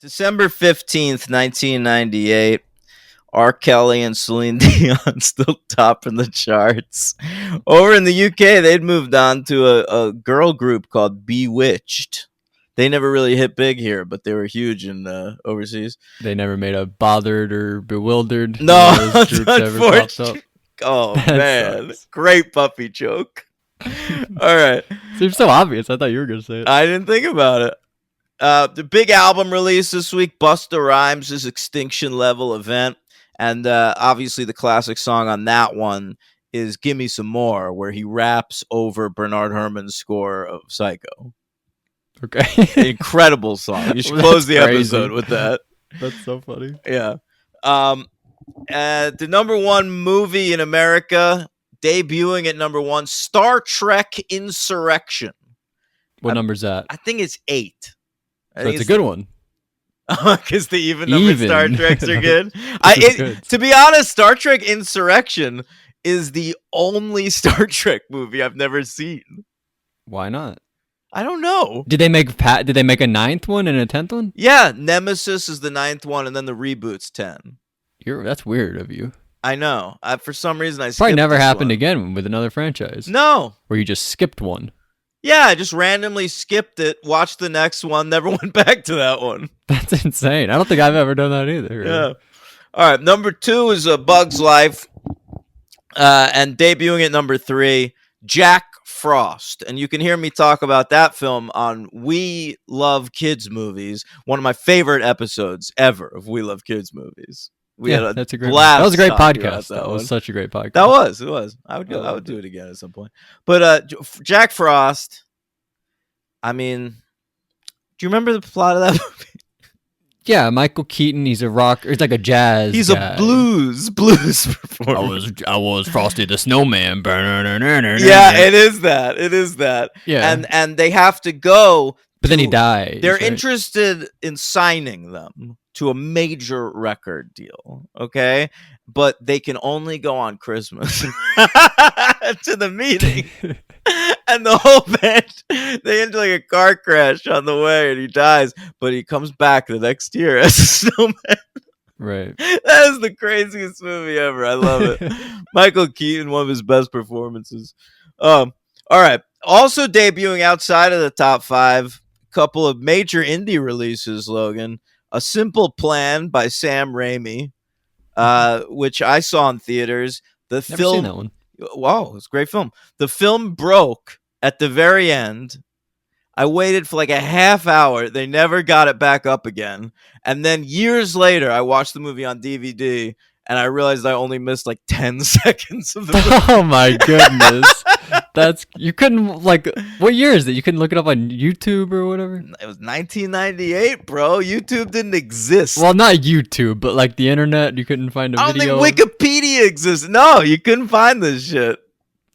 December 15th, 1998. R. Kelly and Celine Dion still topping the charts. Over in the UK, they'd moved on to a girl group called Bewitched. They never really hit big here, but they were huge in overseas. They never made a Bothered or Bewildered. No, None of those groups ever popped up. Oh, That man. sucks. Great Buffy joke. All right. Seems so obvious. I thought you were going to say it. I didn't think about it. The big album release this week, Busta Rhymes' Extinction Level Event. And obviously the classic song on that one is Gimme Some More, where he raps over Bernard Herrmann's score of Psycho. Okay. Incredible song. You should Well, close the that's crazy. episode with that. That's so funny. Yeah. The number one movie in America, debuting at number one, Star Trek Insurrection. What number's that? I think it's 8. So it's a good one. Because the even numbered Star Treks are good. Good. To be honest, Star Trek Insurrection is the only Star Trek movie I've never seen. Why not? I don't know. Did they make a 9th one and a 10th one? Yeah, Nemesis is the 9th one, and then the reboot's 10. That's weird of you. I know. For some reason, I skipped Probably never this happened one. again with another franchise. No. Where you just skipped one. Yeah, I just randomly skipped it, watched the next one, never went back to that one. That's insane. I don't think I've ever done that either. Really. Yeah. All right, number 2 is A Bug's Life. And debuting at number 3, Jack Frost. And you can hear me talk about that film on We Love Kids Movies, one of my favorite episodes ever of We Love Kids Movies. That's a great blast. That was a great talking about podcast. That was such a great podcast. That was. It was. I would do it again at some point. But Jack Frost, I mean, do you remember the plot of that movie? Yeah, Michael Keaton. He's a rock. He's like a jazz. He's guy. a blues performer. I was Frosty the Snowman. Yeah, it is that. Yeah, and they have to go. But then he dies. They're right? interested in signing them to a major record deal, okay? But they can only go on Christmas to the meeting. And the whole band, they end like a car crash on the way, and he dies. But he comes back the next year as a snowman. Right. That is the craziest movie ever. I love it. Michael Keaton, one of his best performances. All right. Also debuting outside of the top 5, couple of major indie releases, Logan. A Simple Plan by Sam Raimi, which I saw in theaters. Never seen that one. Wow, it's a great film. The film broke at the very end. I waited for like a half hour. They never got it back up again. And then years later, I watched the movie on DVD, and I realized I only missed like 10 seconds of the movie. Oh my goodness. You couldn't, like, what year is it? You couldn't look it up on YouTube or whatever? It was 1998, bro. YouTube didn't exist. Well, not YouTube, but like the internet, you couldn't find a I don't video. think Wikipedia exists. No, you couldn't find this shit.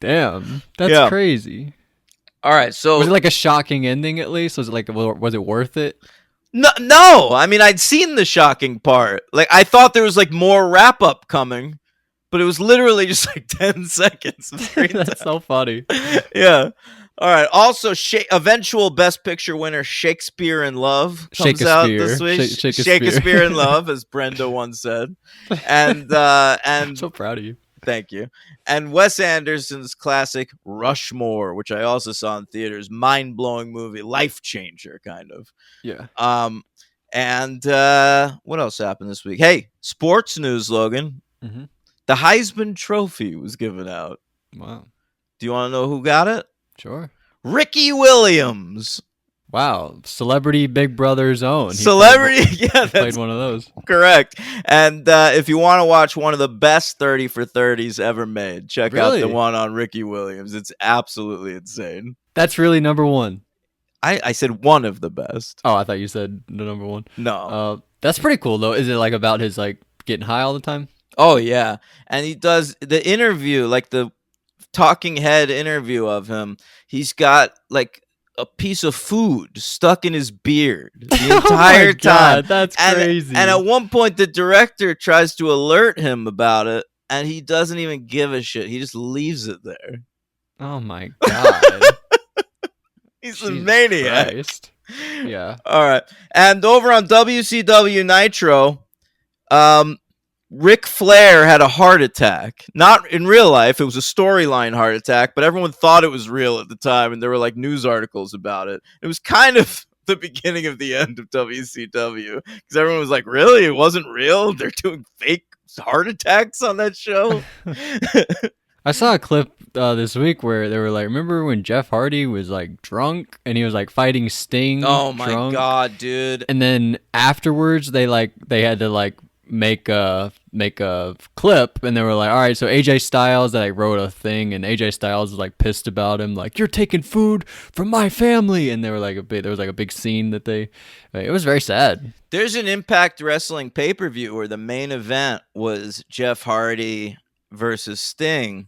Damn, that's crazy. All right, so was it like a shocking ending at least? Was it worth it? No. I mean, I'd seen the shocking part. Like, I thought there was like more wrap up coming, but it was literally just like 10 seconds of screen time. That's so funny. Yeah. All right. Also, eventual Best Picture winner Shakespeare in Love comes out this week. Shakespeare in Love, as Brenda once said. And I'm so proud of you. Thank you. And Wes Anderson's classic Rushmore, which I also saw in theaters. Mind-blowing movie, life changer, kind of. Yeah. And what else happened this week? Hey, sports news, Logan. Mm-hmm. The Heisman Trophy was given out. Wow. Do you want to know who got it? Sure. Ricky Williams. Wow. Celebrity Big Brother's own. That's played one of those. Correct. And if you want to watch one of the best 30 for 30s ever made, check out the one on Ricky Williams. It's absolutely insane. That's really number one. I said one of the best. Oh, I thought you said the number one. No. That's pretty cool, though. Is it like about his like getting high all the time? Oh, yeah. And he does the interview, like the talking head interview of him. He's got like a piece of food stuck in his beard the entire time. That's crazy. And at one point, the director tries to alert him about it, and he doesn't even give a shit. He just leaves it there. Oh my god. He's a maniac. Christ. Yeah. All right. And over on WCW Nitro, um, Ric Flair had a heart attack. Not in real life. It was a storyline heart attack, but everyone thought it was real at the time, and there were like news articles about it. It was kind of the beginning of the end of WCW because everyone was like, really? It wasn't real? They're doing fake heart attacks on that show? I saw a clip this week where they were like, remember when Jeff Hardy was like drunk and he was like fighting Sting? Oh my drunk? God, dude. And then afterwards they had to like make a clip, and they were like, all right, so AJ Styles, that I wrote a thing, and AJ Styles was like pissed about him, like, you're taking food from my family, and there was like a big scene that it was very sad. There's an Impact Wrestling pay-per-view where the main event was Jeff Hardy versus Sting,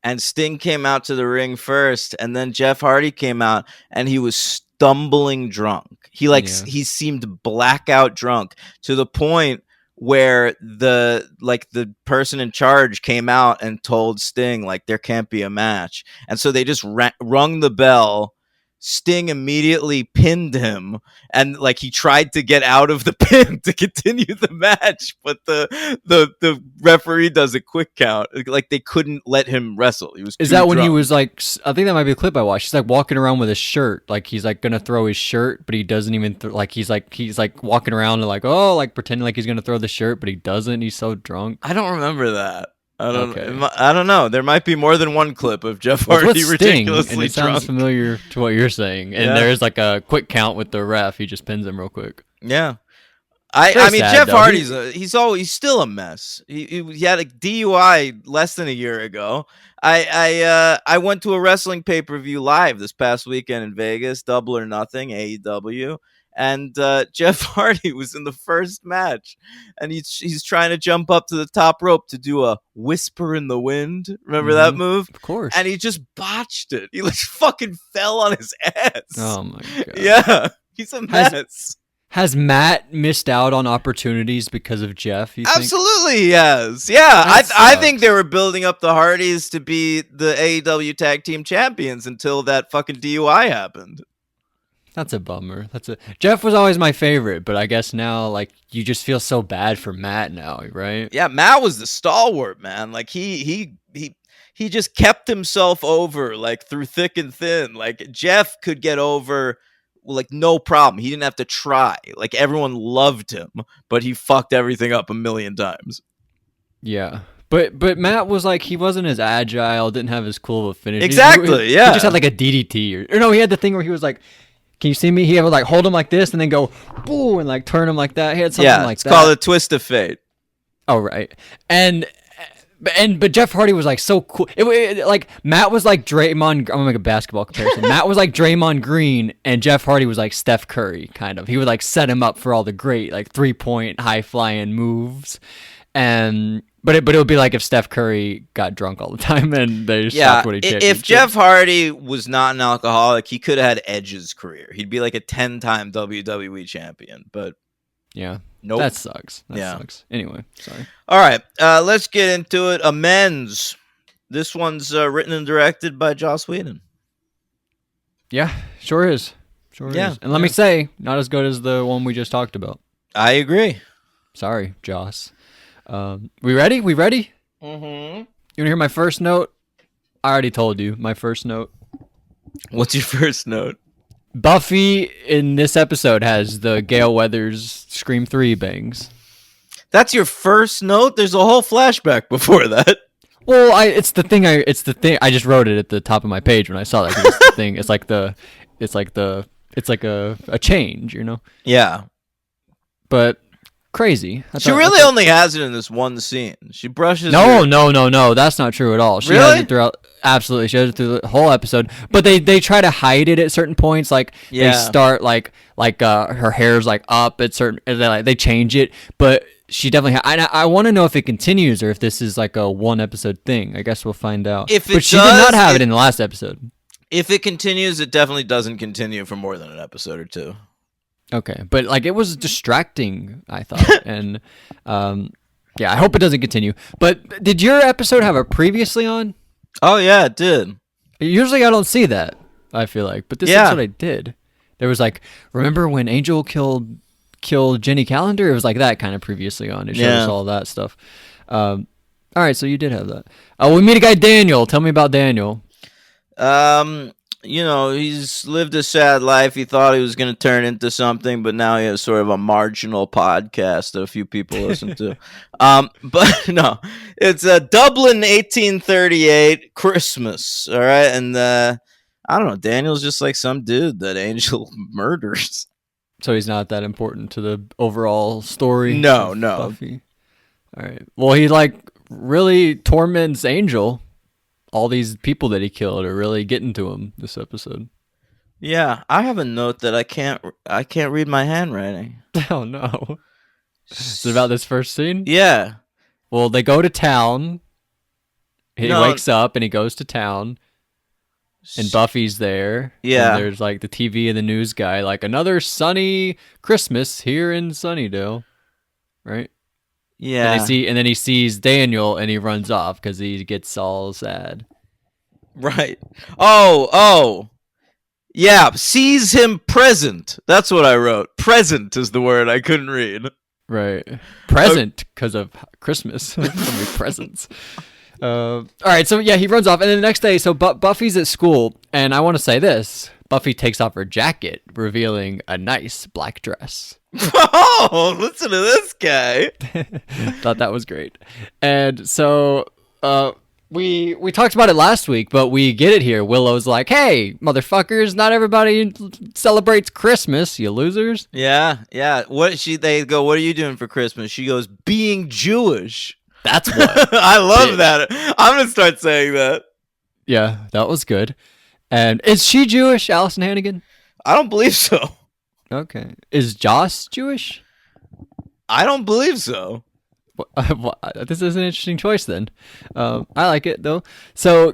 and Sting came out to the ring first, and then Jeff Hardy came out, and he was stumbling drunk. He he seemed blackout drunk to the point where the person in charge came out and told Sting like there can't be a match, and so they just rung the bell. Sting immediately pinned him, and like he tried to get out of the pin to continue the match, but the referee does a quick count. Like they couldn't let him wrestle. He was Is that when drunk. he was like, I think that might be a clip I watched. He's like walking around with his shirt, like he's like gonna throw his shirt, but he doesn't even like he's like walking around and like, oh, like pretending like he's gonna throw the shirt, but he doesn't. He's so drunk. I don't remember that. I don't know. There might be more than one clip of Jeff Hardy ridiculously and it drunk. sounds familiar to what you're saying. And there's like a quick count with the ref. He just pins him real quick. Yeah. I mean, sad, Jeff though. Hardy's he's still a mess. He had a DUI less than a year ago. I went to a wrestling pay-per-view live this past weekend in Vegas, Double or Nothing, AEW. And Jeff Hardy was in the first match, and he's trying to jump up to the top rope to do a whisper in the wind. Remember that move? Of course. And he just botched it. He like fucking fell on his ass. Oh my God. Yeah, he's a mess. Has Matt missed out on opportunities because of Jeff, you think? Absolutely he has. Yeah, I think they were building up the Hardys to be the AEW Tag Team Champions until that fucking DUI happened. That's a bummer. Jeff was always my favorite, but I guess now like you just feel so bad for Matt now, right? Yeah, Matt was the stalwart, man. Like he just kept himself over like through thick and thin. Like Jeff could get over like no problem. He didn't have to try. Like everyone loved him, but he fucked everything up a million times. Yeah. But Matt was like, he wasn't as agile, didn't have as cool of a finish. Exactly, he yeah. He just had like a DDT or no, he had the thing where he was like, can you see me? He would like hold him like this and then go, boo, and like turn him like that. He had something like that. It's called a twist of fate. Oh, right. But Jeff Hardy was like so cool. Like Matt was like Draymond. I'm gonna make a basketball comparison. Matt was like Draymond Green, and Jeff Hardy was like Steph Curry, kind of. He would like set him up for all the great like 3-point high flying moves, but it would be like if Steph Curry got drunk all the time and they stopped winning championships. If Jeff Hardy was not an alcoholic, he could have had Edge's career. He'd be like a 10-time WWE champion. But yeah. Nope. That sucks. That sucks. Anyway, sorry. All right, let's get into it. Amends. This one's written and directed by Joss Whedon. Yeah, sure is. Sure is. And let me say, not as good as the one we just talked about. I agree. Sorry, Joss. We ready? Mm-hmm. You want to hear my first note? I already told you my first note. What's your first note? Buffy in this episode has the Gale Weathers Scream 3 bangs. That's your first note? There's a whole flashback before that. Well, it's the thing. I just wrote it at the top of my page when I saw that. 'Cause it's the thing. It's like a change, you know? Yeah. But crazy. She really only has it in this one scene. She brushes. No. That's not true at all. She has it throughout. Absolutely, she has it through the whole episode. But they try to hide it at certain points. Like they start like her hair's like up at certain. They change it, but she definitely. I want to know if it continues or if this is like a one episode thing. I guess we'll find out. But she did not have it in the last episode. If it continues, it definitely doesn't continue for more than an episode or two. Okay, but like it was distracting, I thought, and I hope it doesn't continue. But did your episode have a previously on? Oh yeah, it did. Usually I don't see that. I feel like, but this episode I did. There was like, remember when Angel killed Jenny Calendar? It was like that kind of previously on. It showed us all that stuff. All right, so you did have that. We meet a guy, Daniel. Tell me about Daniel. He's lived a sad life. He thought he was going to turn into something, but now he has sort of a marginal podcast that a few people listen to. But no, it's Dublin, 1838, Christmas. All right, and I don't know. Daniel's just like some dude that Angel murders. So he's not that important to the overall story. No. Buffy. All right. Well, he like really torments Angel. All these people that he killed are really getting to him this episode. Yeah, I have a note that I can't read my handwriting. Oh no. Is it about this first scene? Yeah. Well, they go to town. He wakes up and he goes to town. And Buffy's there. Yeah. And there's like the TV and the news guy, like another sunny Christmas here in Sunnydale. Right? Yeah. And then he sees Daniel and he runs off because he gets all sad. Right. Oh. Yeah. Sees him present. That's what I wrote. Present is the word I couldn't read. Right. Present because of Christmas. So many presents. All right. So yeah, he runs off. And then the next day, so Buffy's at school. And I want to say this. Buffy takes off her jacket, revealing a nice black dress. Oh, listen to this guy. Thought that was great. And so we talked about it last week, but we get it here. Willow's like, hey, motherfuckers, not everybody celebrates Christmas, you losers. Yeah. They go, what are you doing for Christmas? She goes, being Jewish. That's what. I love that. I'm going to start saying that. Yeah, that was good. And is she Jewish, Allison Hannigan? I don't believe so. Okay. Is Joss Jewish? I don't believe so. This is an interesting choice then. I like it though. So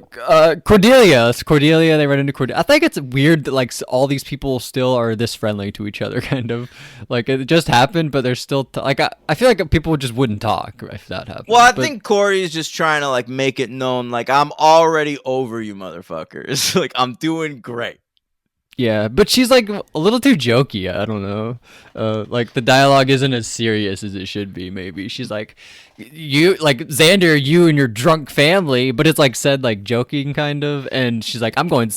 Cordelia, they run into Cordelia. I think it's weird that like all these people still are this friendly to each other, kind of. Like it just happened, but they're still I feel like people just wouldn't talk if that happened. Well, I think Corey's just trying to like make it known, like I'm already over you, motherfuckers. Like I'm doing great. Yeah, but she's like a little too jokey. I don't know. Like the dialogue isn't as serious as it should be. Maybe she's like, you like Xander, you and your drunk family, but it's like said like joking kind of. And she's like, I'm going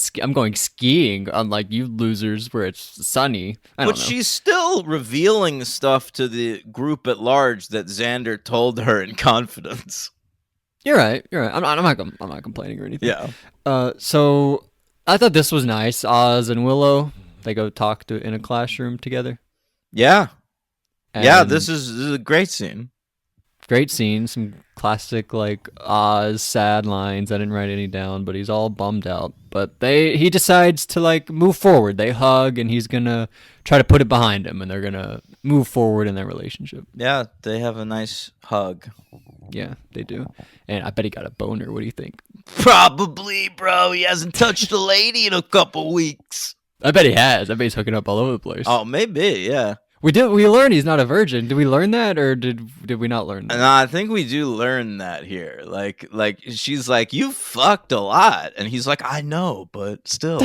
skiing, unlike you losers where it's sunny. I don't know. She's still revealing stuff to the group at large that Xander told her in confidence. You're right. I'm not complaining or anything. Yeah. So I thought this was nice. Oz and Willow, they go talk in a classroom together. Yeah. And this is a great scene. Great scene. Some classic like Oz sad lines. I didn't write any down, but he's all bummed out. But he decides to like move forward. They hug and he's gonna try to put it behind him, and they're gonna move forward in their relationship. Yeah, they have a nice hug. Yeah, they do. And I bet he got a boner. What do you think? Probably, bro. He hasn't touched a lady in a couple weeks. I bet he has. I bet he's hooking up all over the place. Oh, maybe, yeah. We learned he's not a virgin. Did we learn that, or did we not learn that? No, I think we do learn that here. Like she's like, you fucked a lot, and he's like, I know, but still.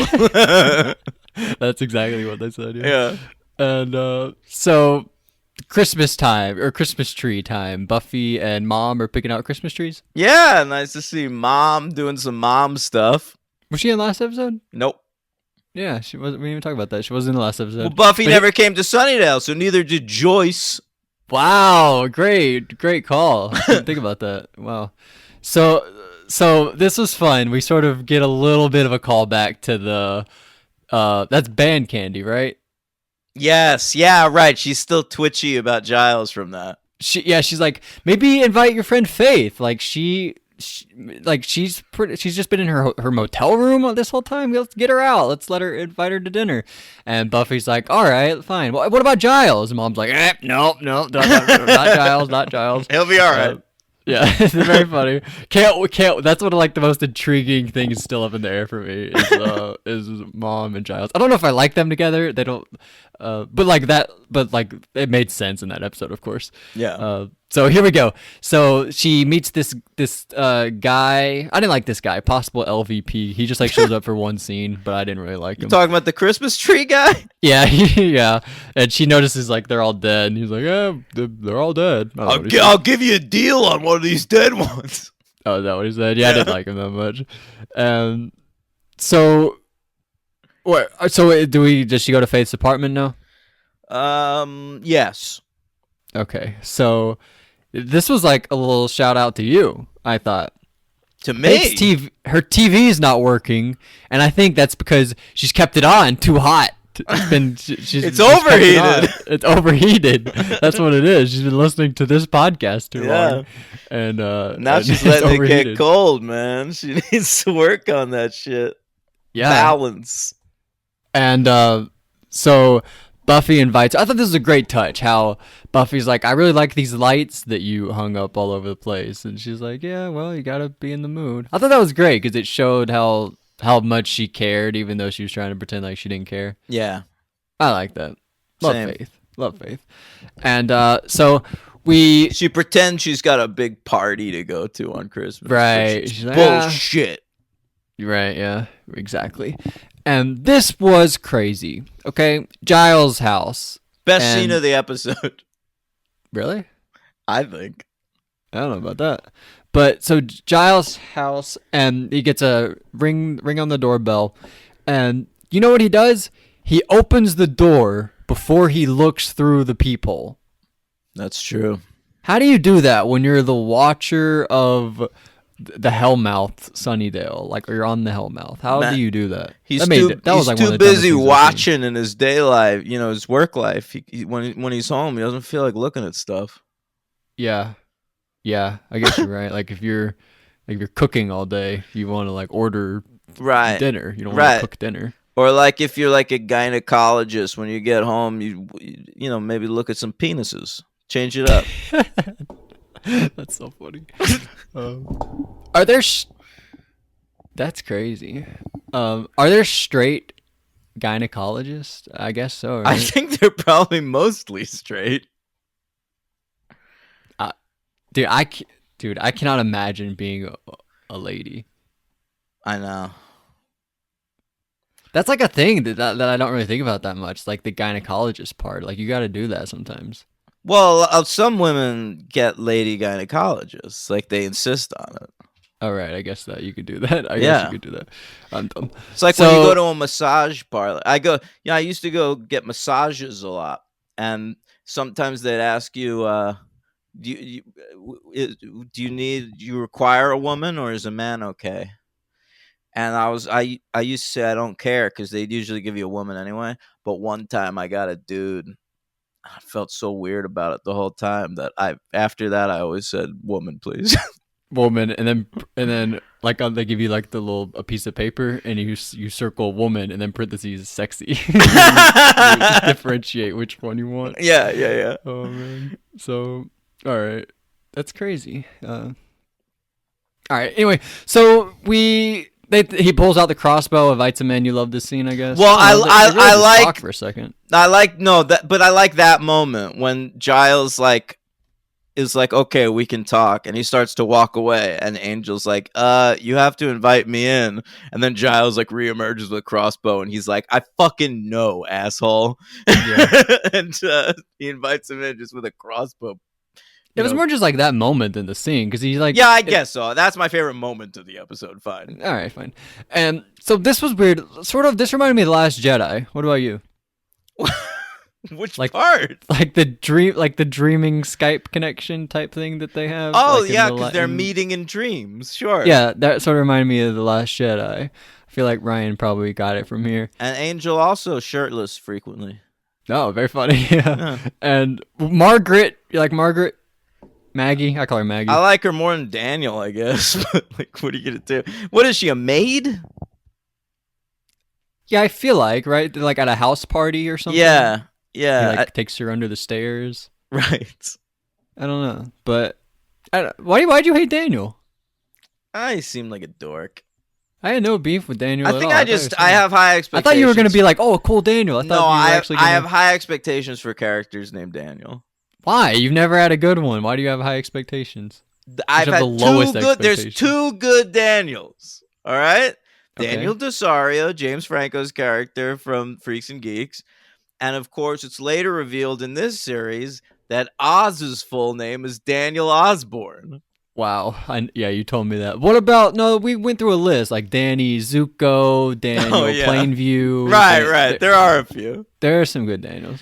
That's exactly what they said. Yeah. And so Christmas time or Christmas tree time. Buffy and Mom are picking out Christmas trees. Yeah, nice to see Mom doing some mom stuff. Was she in the last episode? Nope. Yeah, she wasn't. We didn't even talk about that. She wasn't in the last episode. Well, Buffy never came to Sunnydale, so neither did Joyce. Wow, great call. I didn't think about that. Wow. So this was fun. We sort of get a little bit of a callback to the that's band candy, right? Yes, yeah, right. She's still twitchy about Giles from that. She's like, maybe invite your friend Faith. Like she's just been in her motel room this whole time. Let's get her out. Let's invite her to dinner. And Buffy's like, all right, fine. Well, what about Giles? And Mom's like, no, not Giles. He'll be all right. Yeah, it's very funny. Can't. That's one of like the most intriguing things still up in the air for me is Mom and Giles. I don't know if I like them together. They don't. But like it made sense in that episode, of course. Yeah. So here we go. So she meets this guy. I didn't like this guy, possible LVP. He just like shows up for one scene, but I didn't really like You him. talking about the Christmas tree guy? Yeah, yeah. And she notices like they're all dead, and he's like, "Yeah, they're all dead." I don't know what he said. I'll give you a deal on one of these dead ones. Oh, is that what he said? Yeah, I didn't like him that much. So what? So does she go to Faith's apartment now? Yes. Okay, so this was like a little shout out to you. I thought. To me, Her TV is not working, and I think that's because she's kept it on too hot. It's overheated. It's overheated. That's what it is. She's been listening to this podcast too long, and now she's letting it get cold, man. She needs to work on that shit. Yeah, balance. And so Buffy invites. I thought this was a great touch. How Buffy's like, I really like these lights that you hung up all over the place, and she's like, yeah, well, you gotta be in the mood. I thought that was great because it showed how much she cared, even though she was trying to pretend like she didn't care. Yeah, I like that. Love Same. Faith. Love Faith. And so she pretends she's got a big party to go to on Christmas. Right. She's like, bullshit. Right. Yeah. Exactly. And this was crazy. Okay, Giles' house. Best scene of the episode. Really? I think. I don't know about that. But so Giles' house, and he gets a ring on the doorbell, and you know what he does? He opens the door before he looks through the peephole. That's true. How do you do that when you're the watcher of the Hellmouth Sunnydale? Like, or you're on the Hellmouth. How do you do that? He's too busy watching in his day life, his work life. When he's home, he doesn't feel like looking at stuff. Yeah. Yeah, I guess you're right. Like if you're cooking all day, you want to like order dinner. You don't want to cook dinner. Or like if you're like a gynecologist, when you get home, you maybe look at some penises, change it up. That's so funny. Are there? That's crazy. Are there straight gynecologists? I guess so. Right? I think they're probably mostly straight. Dude, I cannot imagine being a lady. I know. That's like a thing that I don't really think about that much. Like the gynecologist part. Like you got to do that sometimes. Well, some women get lady gynecologists. Like they insist on it. All right, I guess that you could do that. I guess you could do that. I'm dumb. It's like when you go to a massage parlor. I used to go get massages a lot, and sometimes they'd ask you. Do you require a woman or is a man okay? And I used to say I don't care because they'd usually give you a woman anyway. But one time I got a dude. I felt so weird about it the whole time that after that I always said woman, please. Woman, and then like they give you like a piece of paper and you circle woman and then parentheses sexy. you differentiate which one you want. Yeah. Oh man. So all right, that's crazy. All right. Anyway, so he pulls out the crossbow, invites him in. You love this scene, I guess. Well, I like talk for a second. I like but I like that moment when Giles is like, okay, we can talk, and he starts to walk away, and Angel's like, you have to invite me in, and then Giles like reemerges with a crossbow, and he's like, I fucking know, asshole. Yeah. And he invites him in just with a crossbow. It was more just like that moment than the scene because he's like, yeah, I guess so. That's my favorite moment of the episode. Fine. All right, fine. And so this was weird. Sort of. This reminded me of The Last Jedi. What about you? Which part? Like the dreaming Skype connection type thing that they have. Oh like yeah, because they're meeting in dreams. Sure. Yeah, that sort of reminded me of The Last Jedi. I feel like Ryan probably got it from here. And Angel also shirtless frequently. Oh, very funny. Yeah. And Margaret, you like Margaret? Maggie? I call her Maggie. I like her more than Daniel, I guess. But like, what are you gonna do? What is she, a maid? Yeah, I feel like, right? Like at a house party or something. Yeah. He like takes her under the stairs. Right. I don't know, but why'd you hate Daniel? I seemed like a dork. I had no beef with Daniel. I think I have high expectations. I thought you were gonna be like, oh, cool Daniel. I have high expectations for characters named Daniel. Why? You've never had a good one. Why do you have high expectations? You I've should have the had two lowest good. There's expectations. two good Daniels. All right, Okay. Daniel Desario, James Franco's character from Freaks and Geeks, and of course, it's later revealed in this series that Oz's full name is Daniel Osborne. Wow. Yeah, you told me that. What about no? We went through a list like Danny Zuko, Oh Daniel yeah, Plainview. right. There are a few. There are some good Daniels.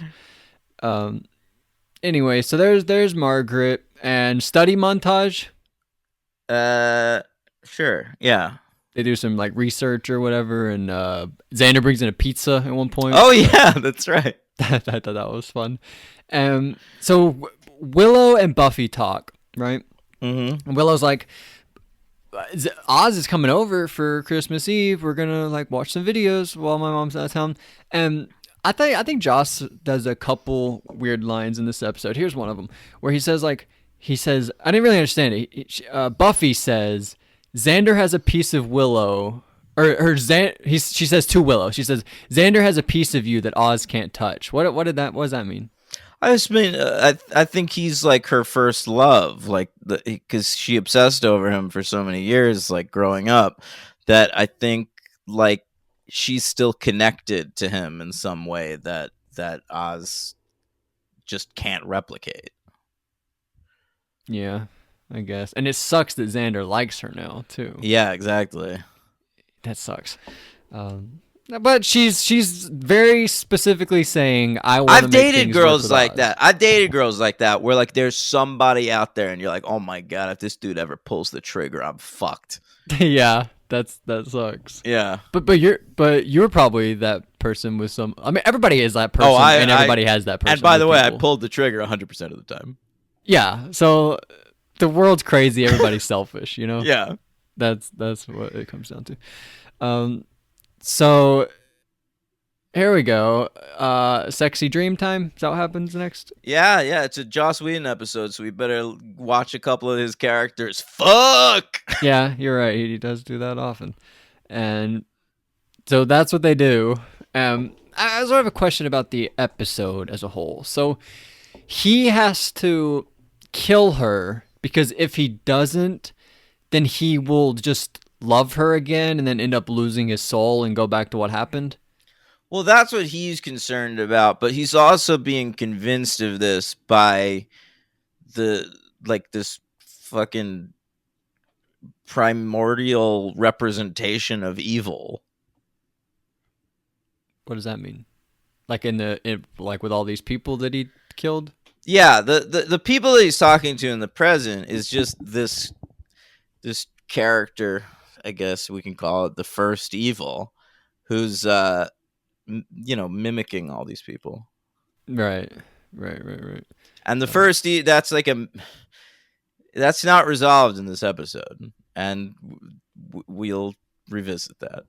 Um. Anyway, so there's Margaret and study montage. Uh, sure. Yeah. They do some like research or whatever, and Xander brings in a pizza at one point. Oh yeah, that's right. I thought that was fun. So Willow and Buffy talk, right? Mm-hmm. Willow's like, Oz is coming over for Christmas Eve. We're gonna like watch some videos while my mom's out of town. And I think Joss does a couple weird lines in this episode. Here's one of them where he says I didn't really understand it. Buffy says Xander has a piece of Willow. She says to Willow. She says Xander has a piece of you that Oz can't touch. What does that mean? I just mean, I think he's like her first love, like because she obsessed over him for so many years, like growing up, that I think like she's still connected to him in some way that Oz just can't replicate. Yeah, I guess. And it sucks that Xander likes her now too. Yeah, exactly. That sucks. But she's very specifically saying, "I want to I've make dated things girls work with like Oz." that. I've dated girls like that where like there's somebody out there and you're like, oh my god, if this dude ever pulls the trigger, I'm fucked. Yeah, that sucks. Yeah. But you're probably that person with some. I mean, everybody is that person, Oh, and everybody has that person. And by the with way, I people. pulled the trigger 100% of the time. Yeah, so the world's crazy. Everybody's selfish, you know. Yeah. That's what it comes down to. So here we go. Sexy dream time. Is that what happens next? Yeah, it's a Joss Whedon episode, so we better watch a couple of his characters. Fuck! Yeah, you're right. He does do that often. And so that's what they do. I sort of have a question about the episode as a whole. So he has to kill her because if he doesn't, then he will just love her again and then end up losing his soul and go back to what happened. Well, that's what he's concerned about, but he's also being convinced of this by this fucking primordial representation of evil. What does that mean? Like like with all these people that he killed? Yeah, the people that he's talking to in the present is just this character, I guess we can call it the first evil, who's mimicking all these people. Right. And the first that's that's not resolved in this episode, and we'll revisit that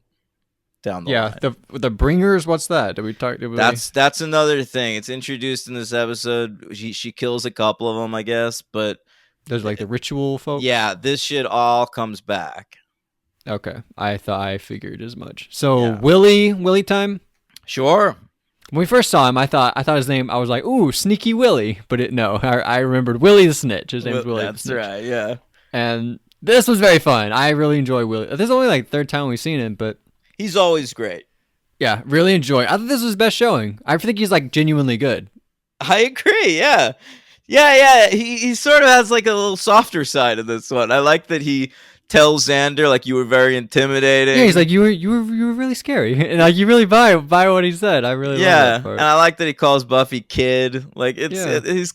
down the line. Yeah, the bringers. What's that? That's another thing. It's introduced in this episode. She kills a couple of them, I guess, but there's like the ritual folks. Yeah, this shit all comes back. Okay, I figured as much. So Yeah. Willie time. Sure. When we first saw him, I thought his name. I was like, "Ooh, Sneaky Willie," but I remembered Willie the Snitch. His name's Willie. That's the Snitch. right. Yeah. And this was very fun. I really enjoy Willie. This is only like third time we've seen him, but He's always great. yeah, really enjoy. I thought this was his best showing. I think he's like genuinely good. I agree. Yeah. Yeah. He sort of has like a little softer side of this one. I like that he tells Xander like you were very intimidating. Yeah, he's like you were really scary, and like you really buy what he said. I really love that part. And I like that he calls Buffy kid. Like it's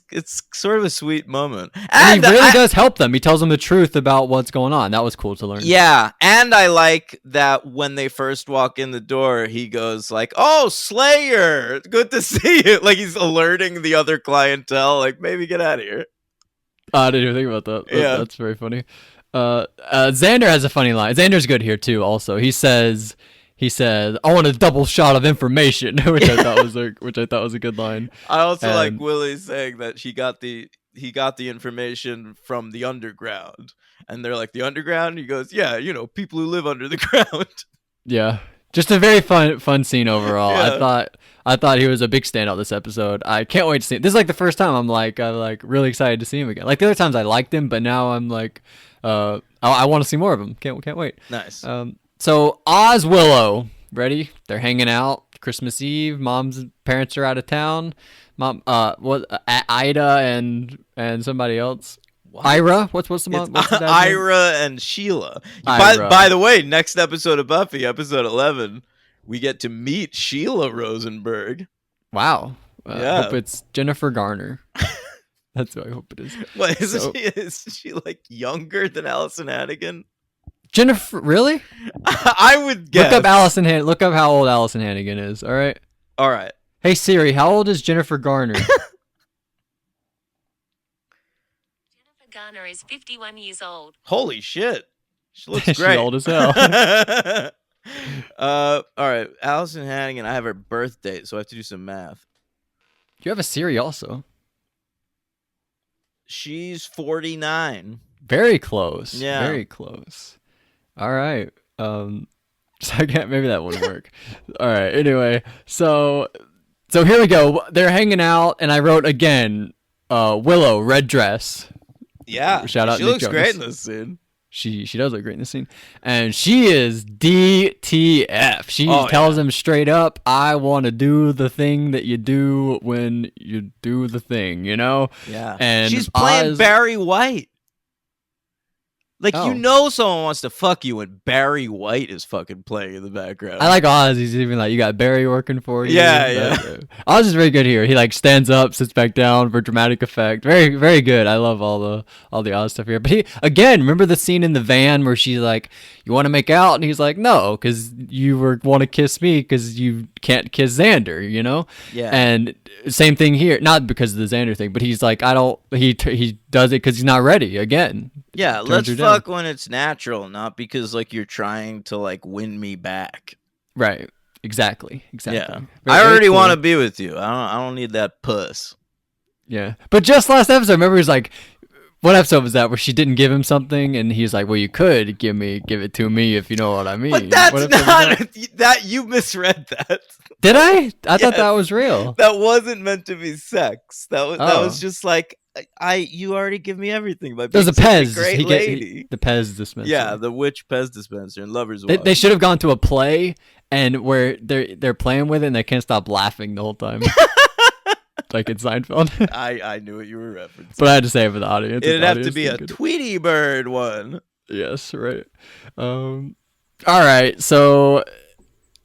sort of a sweet moment, and he really does help them. He tells them the truth about what's going on. That was cool to learn. Yeah, and I like that when they first walk in the door, he goes like, "Oh, Slayer, good to see you." Like he's alerting the other clientele, like maybe get out of here. I didn't even think about that. Yeah, that's very funny. Xander has a funny line. Xander's good here too. Also, he says, "I want a double shot of information," which I thought was a good line. I also like Willie saying that he got the information from the underground, and they're like, "The underground?" He goes, "Yeah, people who live under the ground." Yeah, Just a very fun scene overall. Yeah. I thought he was a big standout this episode. I can't wait to see him. This is like the first time I'm like really excited to see him again. Like the other times I liked him, but now I'm like I want to see more of him. Can't wait. Nice. So Oz Willow, ready? They're hanging out Christmas Eve. Mom's parents are out of town. Mom Ida and somebody else. What? Ira? What's the mom? What's the dad's name? Ira and Sheila. Ira. By the way, next episode of Buffy, episode 11, we get to meet Sheila Rosenberg. Wow. Yeah. Hope it's Jennifer Garner. That's what I hope it is. What is she like younger than Allison Hannigan? Jennifer, really? I would guess. Look up how old Allison Hannigan is. All right. All right. Hey Siri, how old is Jennifer Garner? Jennifer Garner is 51 years old. Holy shit. She looks She's great. old as hell. All right. Allison Hannigan, I have her birth date, so I have to do some math. You have a Siri also. She's 49. Very close. Yeah. Very close. All right. So I can't. Maybe that wouldn't work. All right. Anyway, so here we go. They're hanging out, and I wrote again. Willow, red dress. Yeah. Shout out. She Nick looks Jonas. great in this scene. She does look great in the scene, and she is DTF. She tells him straight up, "I want to do the thing that you do when you do the thing," you know. Yeah. And she's playing Oz- Barry White. Like, Oh. you know someone wants to fuck you when Barry White is fucking playing in the background. I like Oz. He's even like, "You got Barry working for you." Yeah. Oz is very good here. He like stands up, sits back down for dramatic effect. Very, very good. I love all the Oz stuff here. But he again, remember the scene in the van where she's like, "You want to make out?" And he's like, "No, because you want to kiss me because you can't kiss Xander," you know. Yeah. And same thing here, not because of the Xander thing, but he's like, I don't. He does it because he's not ready again. Yeah, Turns let's her fuck down. when it's natural, not because like you're trying to like win me back. Right. Exactly. Yeah. Very, I very already cool. want to be with you. I don't need that puss. Yeah. But just last episode, remember he was like, what episode was that where she didn't give him something and he's like, well, you could give it to me if you know what I mean. But that's What episode was not that you misread that. Did I? I thought Yes. that was real. That wasn't meant to be sex. That Oh. was just like you already give me everything by There's being a such Pez. great lady. The Pez dispenser. Yeah, the witch Pez dispenser and Lover's They Walk. should have gone to a play and where they're playing with it and they can't stop laughing the whole time. Like in Seinfeld. I knew what you were referencing. But I had to say it for the audience. It'd The have to audience be a didn't get it. Tweety Bird one. Yes, right. All right, so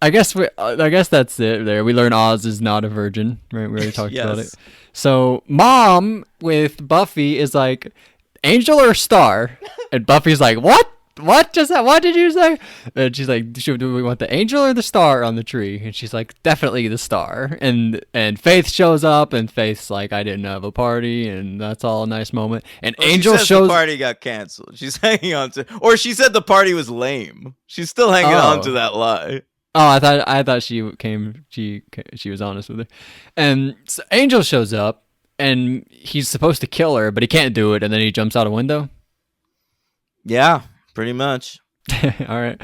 I guess that's it. There, we learn Oz is not a virgin. Right, we already talked about it. Yes. So Mom with Buffy is like, Angel or Star, and Buffy's like, what? What just that? What did you say? And she's like, do we want the angel or the star on the tree? And she's like, definitely the star. And Faith shows up, and Faith's like, I didn't have a party, and that's all a nice moment. And Well, Angel she says shows the party got canceled. She's hanging on to, or she said the party was lame. She's still hanging Oh. on to that lie. Oh, I thought she was honest with her. And so Angel shows up, and he's supposed to kill her, but he can't do it, and then he jumps out a window. Yeah, pretty much. All right.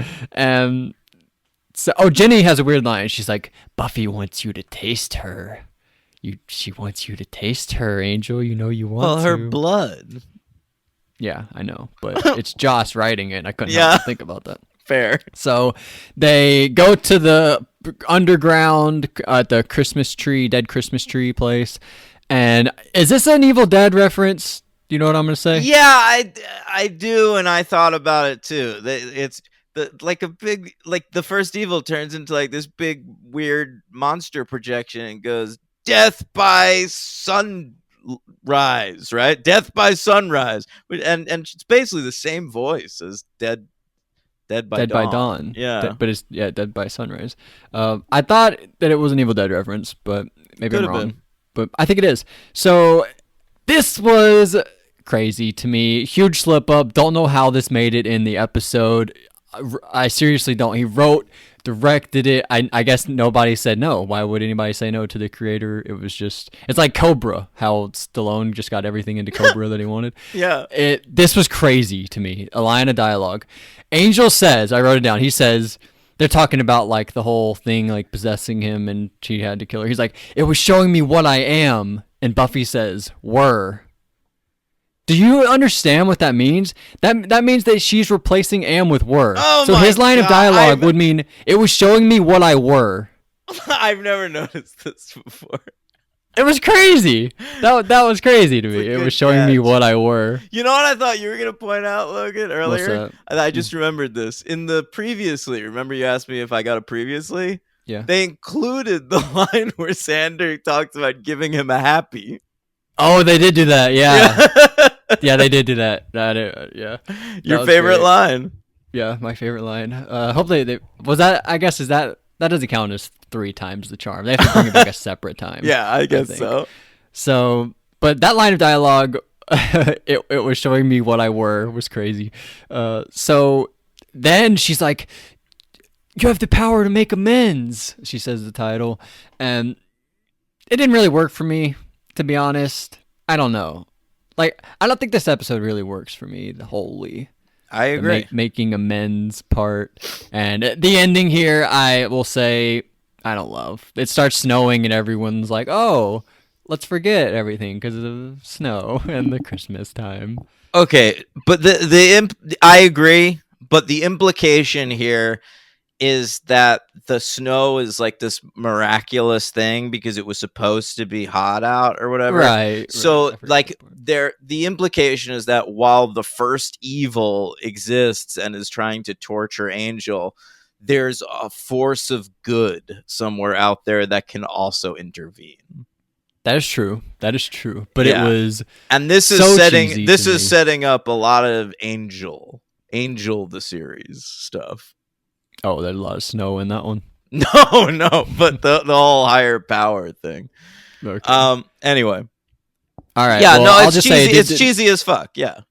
So Jenny has a weird line. She's like, Buffy wants you to taste her. She wants you to taste her, Angel. You know you want Well, her to. blood. Yeah, I know, but it's Joss writing it. And I couldn't Yeah. help but think about that. Fair. So they go to the underground at the dead Christmas tree place. And is this an Evil Dead reference? Do you know what I'm going to say? Yeah, I do, and I thought about it too. It's like a big, like the first evil turns into like this big weird monster projection and goes death by sunrise, right? Death by sunrise, and it's basically the same voice as Dead by Dawn. Yeah, But it's Dead by Sunrise. I thought that it was an Evil Dead reference, but maybe Could I'm have wrong. been. But I think it is. So this was crazy to me. Huge slip up. Don't know how this made it in the episode. I seriously don't. He wrote, directed it. I guess nobody said no. Why would anybody say no to the creator? It was just, it's like Cobra, how Stallone just got everything into Cobra that he wanted. Yeah. This was crazy to me. A line of dialogue. Angel says, I wrote it down. He says, they're talking about like the whole thing like possessing him and she had to kill her. He's like, it was showing me what I am, and Buffy says, "Were." Do you understand what that means? That means that she's replacing am with were. Oh so my his line of God, dialogue would mean, it was showing me what I were. I've never noticed this before. It was crazy. That was crazy to It's a me. It good was showing me catch. what I were. You know what I thought you were gonna point out, Logan, earlier? What's I just remembered this in the previously. Remember, you asked me if I got a previously. Yeah. They included the line where Sander talks about giving him a happy. Oh, they did do that. Yeah. Yeah. Yeah, they did do that. Yeah. Your was favorite great. line. Yeah, my favorite line. Hopefully they was that. I guess that doesn't count as 3 times the charm. They have to bring it back a separate time. Yeah, I guess think. so. So, but that line of dialogue, it was showing me what I were was crazy. So then she's like, "You have the power to make amends." She says the title, and it didn't really work for me, to be honest. I don't know. Like, I don't think this episode really works for me wholly. I agree. The making amends part. And the ending here, I will say, I don't love. It starts snowing and everyone's like, oh, let's forget everything because of the snow and the Christmas time. Okay, but I agree, but the implication here is that the snow is like this miraculous thing because it was supposed to be hot out or whatever. Right. So I forgot like that part. the implication is that while the first evil exists and is trying to torture Angel, there's a force of good somewhere out there that can also intervene. That is true. But Yeah. it was And this is so setting cheesy this to is me. setting up a lot of Angel the series stuff. Oh, there's a lot of snow in that one. No, but the whole higher power thing. Okay. Anyway. All right. Yeah, well, no, I'll it's just cheesy. say It's cheesy as fuck. Yeah.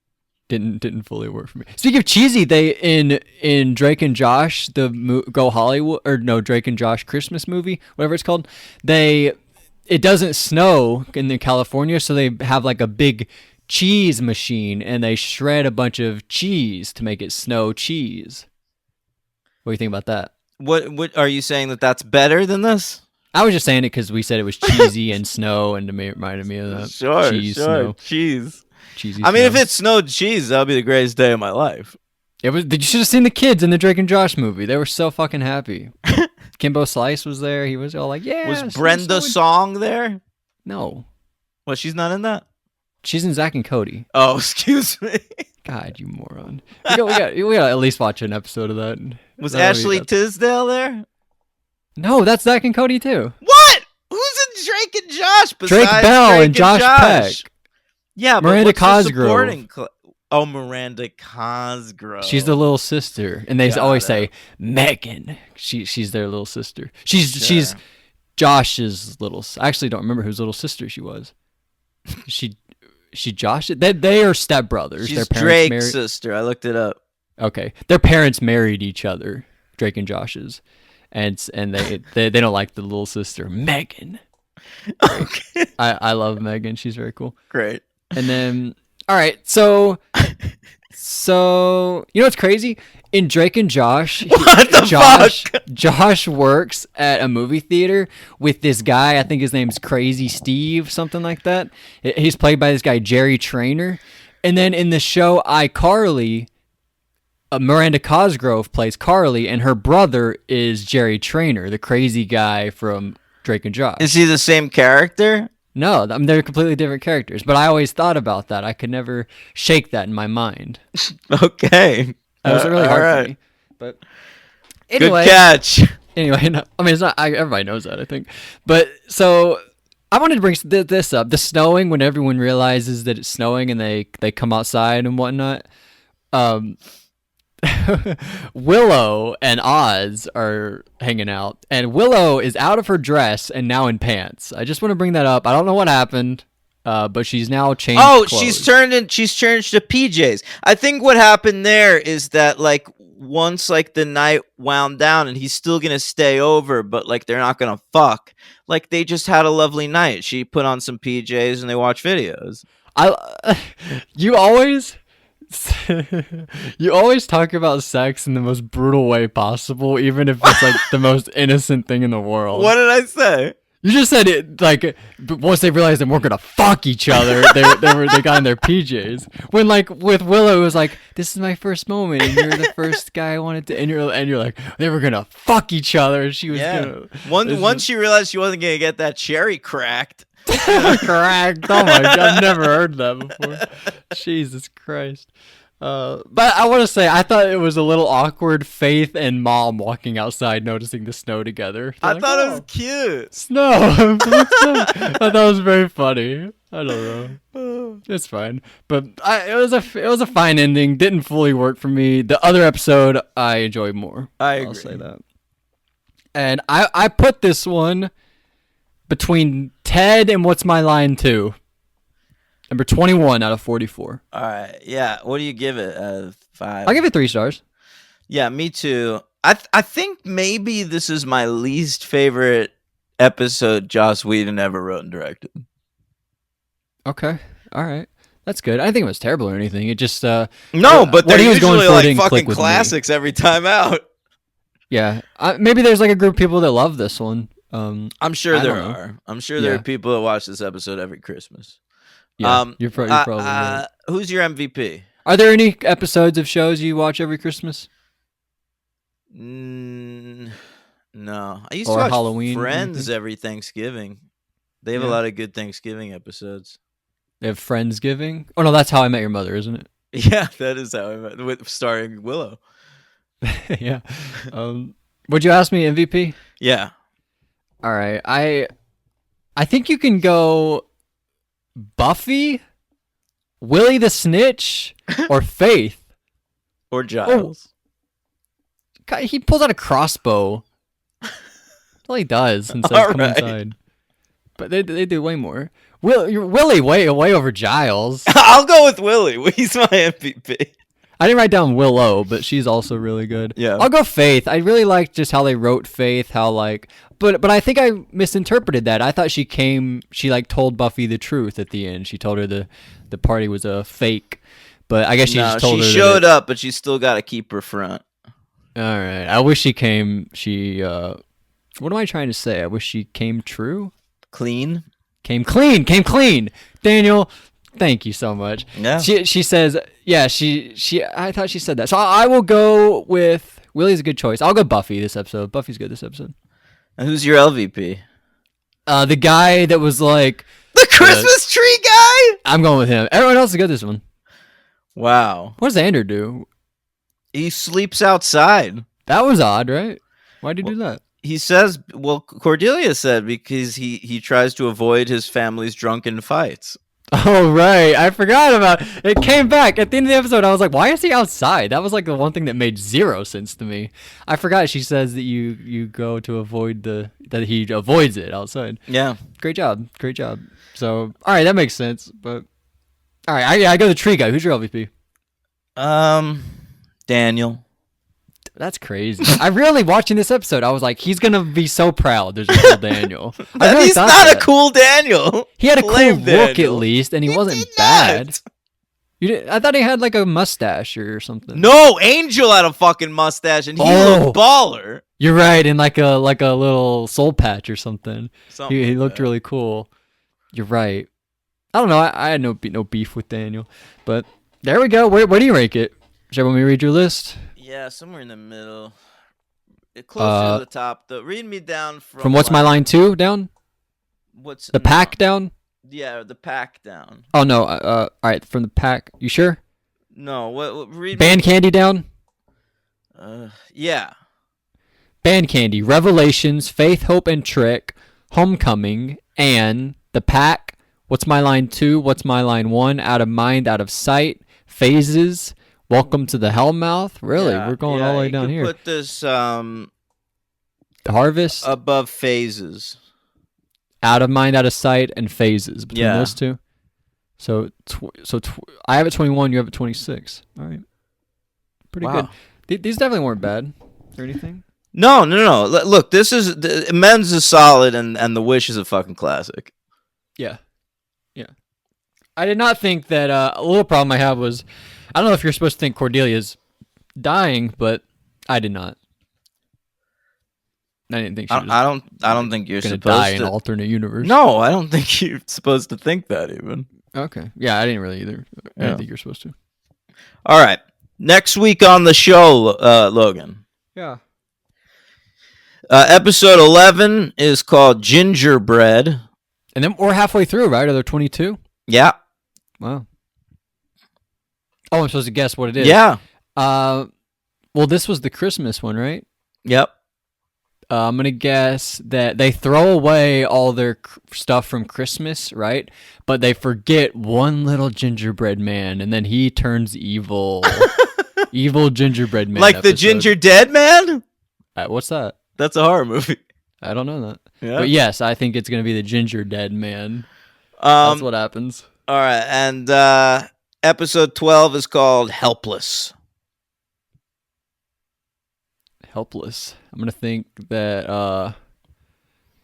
didn't fully work for me. Speaking of cheesy, they in Drake and Josh, the Go Hollywood, or no, Drake and Josh Christmas movie, whatever it's called, it doesn't snow in California, so they have like a big cheese machine and they shred a bunch of cheese to make it snow cheese. What do you think about that? What are you saying that that's better than this? I was just saying it because we said it was cheesy and snow, and it reminded me of that. Sure, cheese, sure. snow. Cheese. Cheesy I mean, snow. if it snowed cheese, that would be the greatest day of my life. It was. You should have seen the kids in the Drake and Josh movie. They were so fucking happy. Kimbo Slice was there. He was all like, "Yeah." Was Brenda Song there? No, Well, she's not in that. she's in Zack and Cody. Oh, excuse me. God, you moron. We got at least watch an episode of that. Was That'll be- Ashley Tisdale there? No, that's Zack and Cody too. What? Who's in Drake and Josh? Drake besides Bell Drake and Josh Peck. Yeah, Miranda but what's the Cosgrove. supporting Oh, Miranda Cosgrove. She's the little sister, and they Got always it. say Megan. She's their little sister. She's Sure. Josh's little. I actually don't remember whose little sister she was. She Josh. They are stepbrothers. She's Their parents Drake's married. sister. I looked it up. Okay, their parents married each other, Drake and Josh's, and they don't like the little sister Megan. Okay. I love Megan. She's very cool. Great. And then, all right, so you know what's crazy? In Drake and Josh, What the fuck? Josh works at a movie theater with this guy. I think his name's Crazy Steve, something like that. He's played by this guy Jerry Trainer. And then in the show iCarly, Miranda Cosgrove plays Carly, and her brother is Jerry Trainer, the crazy guy from Drake and Josh. Is he the same character? No, I mean, they're completely different characters. But I always thought about that. I could never shake that in my mind. Okay. That was really hard all for right. me. But anyway, Good catch. anyway, no, I mean, it's not. Everybody knows that, I think. But so I wanted to bring this up: the snowing. When everyone realizes that it's snowing and they come outside and whatnot. Willow and Oz are hanging out, and Willow is out of her dress and now in pants. I just want to bring that up. I don't know what happened, but she's now changed. Oh, clothes. she's changed to PJs. I think what happened there is that like once like the night wound down and he's still gonna stay over, but like they're not gonna fuck. Like they just had a lovely night. She put on some PJs and they watched videos. You always You always talk about sex in the most brutal way possible, even if it's like the most innocent thing in the world. What did I say? You just said it like once they realized they weren't gonna fuck each other, they got in their PJs. When like with Willow, it was like, this is my first moment, and you're the first guy I wanted to, and you're like, they were gonna fuck each other, and she was gonna. Once she realized she wasn't gonna get that cherry cracked. Correct. Oh my god, I've never heard that before. Jesus Christ. But I want to say I thought it was a little awkward. Faith and Mom walking outside, noticing the snow together. I thought it was cute. Snow. I thought it was very funny. I don't know. It's fine, but it was a fine ending. Didn't fully work for me. The other episode I enjoyed more. I agree. I'll say that. And I put this one between Ted and What's My Line 2. Number 21 out of 44. All right. Yeah. What do you give it? 5. I'll give it 3 stars. Yeah, me too. I think maybe this is my least favorite episode Joss Whedon ever wrote and directed. Okay. All right. That's good. I didn't think it was terrible or anything. It just no, but they're he was going usually for like didn't click fucking with me. classics every time out. Yeah. Maybe there's like a group of people that love this one. I'm sure I there don't know. are. I'm sure there are people that watch this episode every Christmas. Yeah, you're probably right. Who's your MVP? Are there any episodes of shows you watch every Christmas? No. I used Or to watch Halloween, Friends anything? every Thanksgiving. They have a Yeah. lot of good Thanksgiving episodes. They have Friendsgiving. Oh no, that's How I Met Your Mother, isn't it? Yeah, that is how I met with starring Willow. Yeah. Would you ask me MVP? Yeah. All right. I think you can go Buffy, Willie the Snitch, or Faith. Or Giles. God, he pulls out a crossbow. That's all he does and says, "Come inside." But they do way more. Willie way over Giles. I'll go with Willie. He's my MVP. I didn't write down Willow, but she's also really good. Yeah. I'll go Faith. I really liked just how they wrote Faith, how like but I think I misinterpreted that. I thought she like told Buffy the truth at the end. She told her the party was a fake. But I guess she just told her she showed up, but she still got to keep her front. All right. I wish she what am I trying to say? I wish she came true? Clean. Came clean. Daniel, thank you so much. Yeah. She says, yeah, I thought she said that. So I will go with Willie's a good choice. I'll go Buffy this episode. Buffy's good this episode. And who's your LVP? The guy that was like The Christmas tree guy? I'm going with him. Everyone else is good this one. Wow. What does Xander do? He sleeps outside. That was odd, right? Why'd he do that? He says, well, Cordelia said because he tries to avoid his family's drunken fights. Oh, right. I forgot about it. It came back at the end of the episode. I was like, why is he outside? That was like the one thing that made zero sense to me. I forgot she says that you go to avoid that he avoids it outside. Yeah. Great job. So, all right, that makes sense. But, all right, I go the tree guy. Who's your LVP? Daniel. That's crazy. I really, watching this episode, I was like, he's going to be so proud there's a cool Daniel. I really He's thought not that. a cool Daniel. He had a cool Lame look at Daniel. least, and he wasn't did bad. not. I thought he had like a mustache or something. No, Angel had a fucking mustache and he Oh. looked baller. You're right, and like a little soul patch or something. Something He like looked that. really cool. You're right. I don't know. I had no beef with Daniel, but there we go. Where do you rank it? Should I want me to read your list? Yeah, somewhere in the middle. Closer to the top. Read me down From What's My Line 2 down? What's The pack down? Yeah, the pack down. Oh no. All right, from the pack. You sure? No, what read Band Candy down? yeah. Band Candy, Revelations, Faith, Hope, and Trick, Homecoming, and The Pack, What's My Line 2, What's My Line 1, Out of Mind, Out of Sight, Phases, Welcome to the Hellmouth. Really? Yeah, We're going all the way down here. Put this The Harvest, above phases. Out of Mind, Out of Sight, and Phases between Yeah. those two. So I have it 21, you have it 26. All right. Pretty Wow. good. These definitely weren't bad or anything. No. Look, this is Amends is solid, and The Wish is a fucking classic. Yeah. I did not think that a little problem I had was I don't know if you're supposed to think Cordelia's dying, but I did not. I didn't think she was. I don't think you're gonna supposed die to. in an alternate universe. No, I don't think you're supposed to think that even. Okay. Yeah, I didn't really either. I didn't think you're supposed to. All right. Next week on the show, Logan. Yeah. Episode 11 is called Gingerbread. And then we're halfway through, right? Are there 22? Yeah. Wow. Oh, I'm supposed to guess what it is. Yeah. Well, this was the Christmas one, right? Yep. I'm going to guess that they throw away all their stuff from Christmas, right? But they forget one little gingerbread man, and then he turns evil. Evil gingerbread man. Like the Ginger Dead Man? What's that? That's a horror movie. I don't know that. Yeah. But yes, I think it's going to be the Ginger Dead Man. That's what happens. All right. And episode 12 is called Helpless. Helpless. I'm going to think that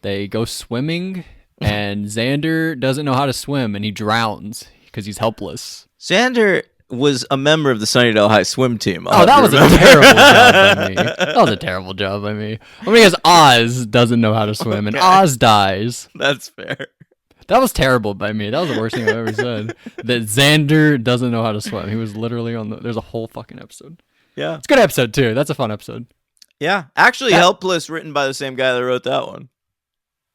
they go swimming, and Xander doesn't know how to swim, and he drowns because he's helpless. Xander was a member of the Sunnydale High swim team. That was a terrible job by me. That was a terrible job by me. I mean, because Oz doesn't know how to swim, and Oz dies. That's fair. That was terrible by me. That was the worst thing I've ever said. That Xander doesn't know how to swim. He was literally on there's a whole fucking episode. Yeah. It's a good episode, too. That's a fun episode. Yeah. Actually, Helpless, written by the same guy that wrote that one.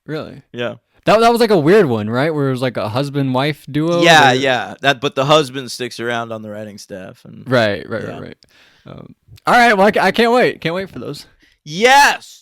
Really? Yeah. That was like a weird one, right? Where it was like a husband-wife duo? Yeah, yeah. But the husband sticks around on the writing staff. And Right. All right, well, I can't wait. Can't wait for those. Yes!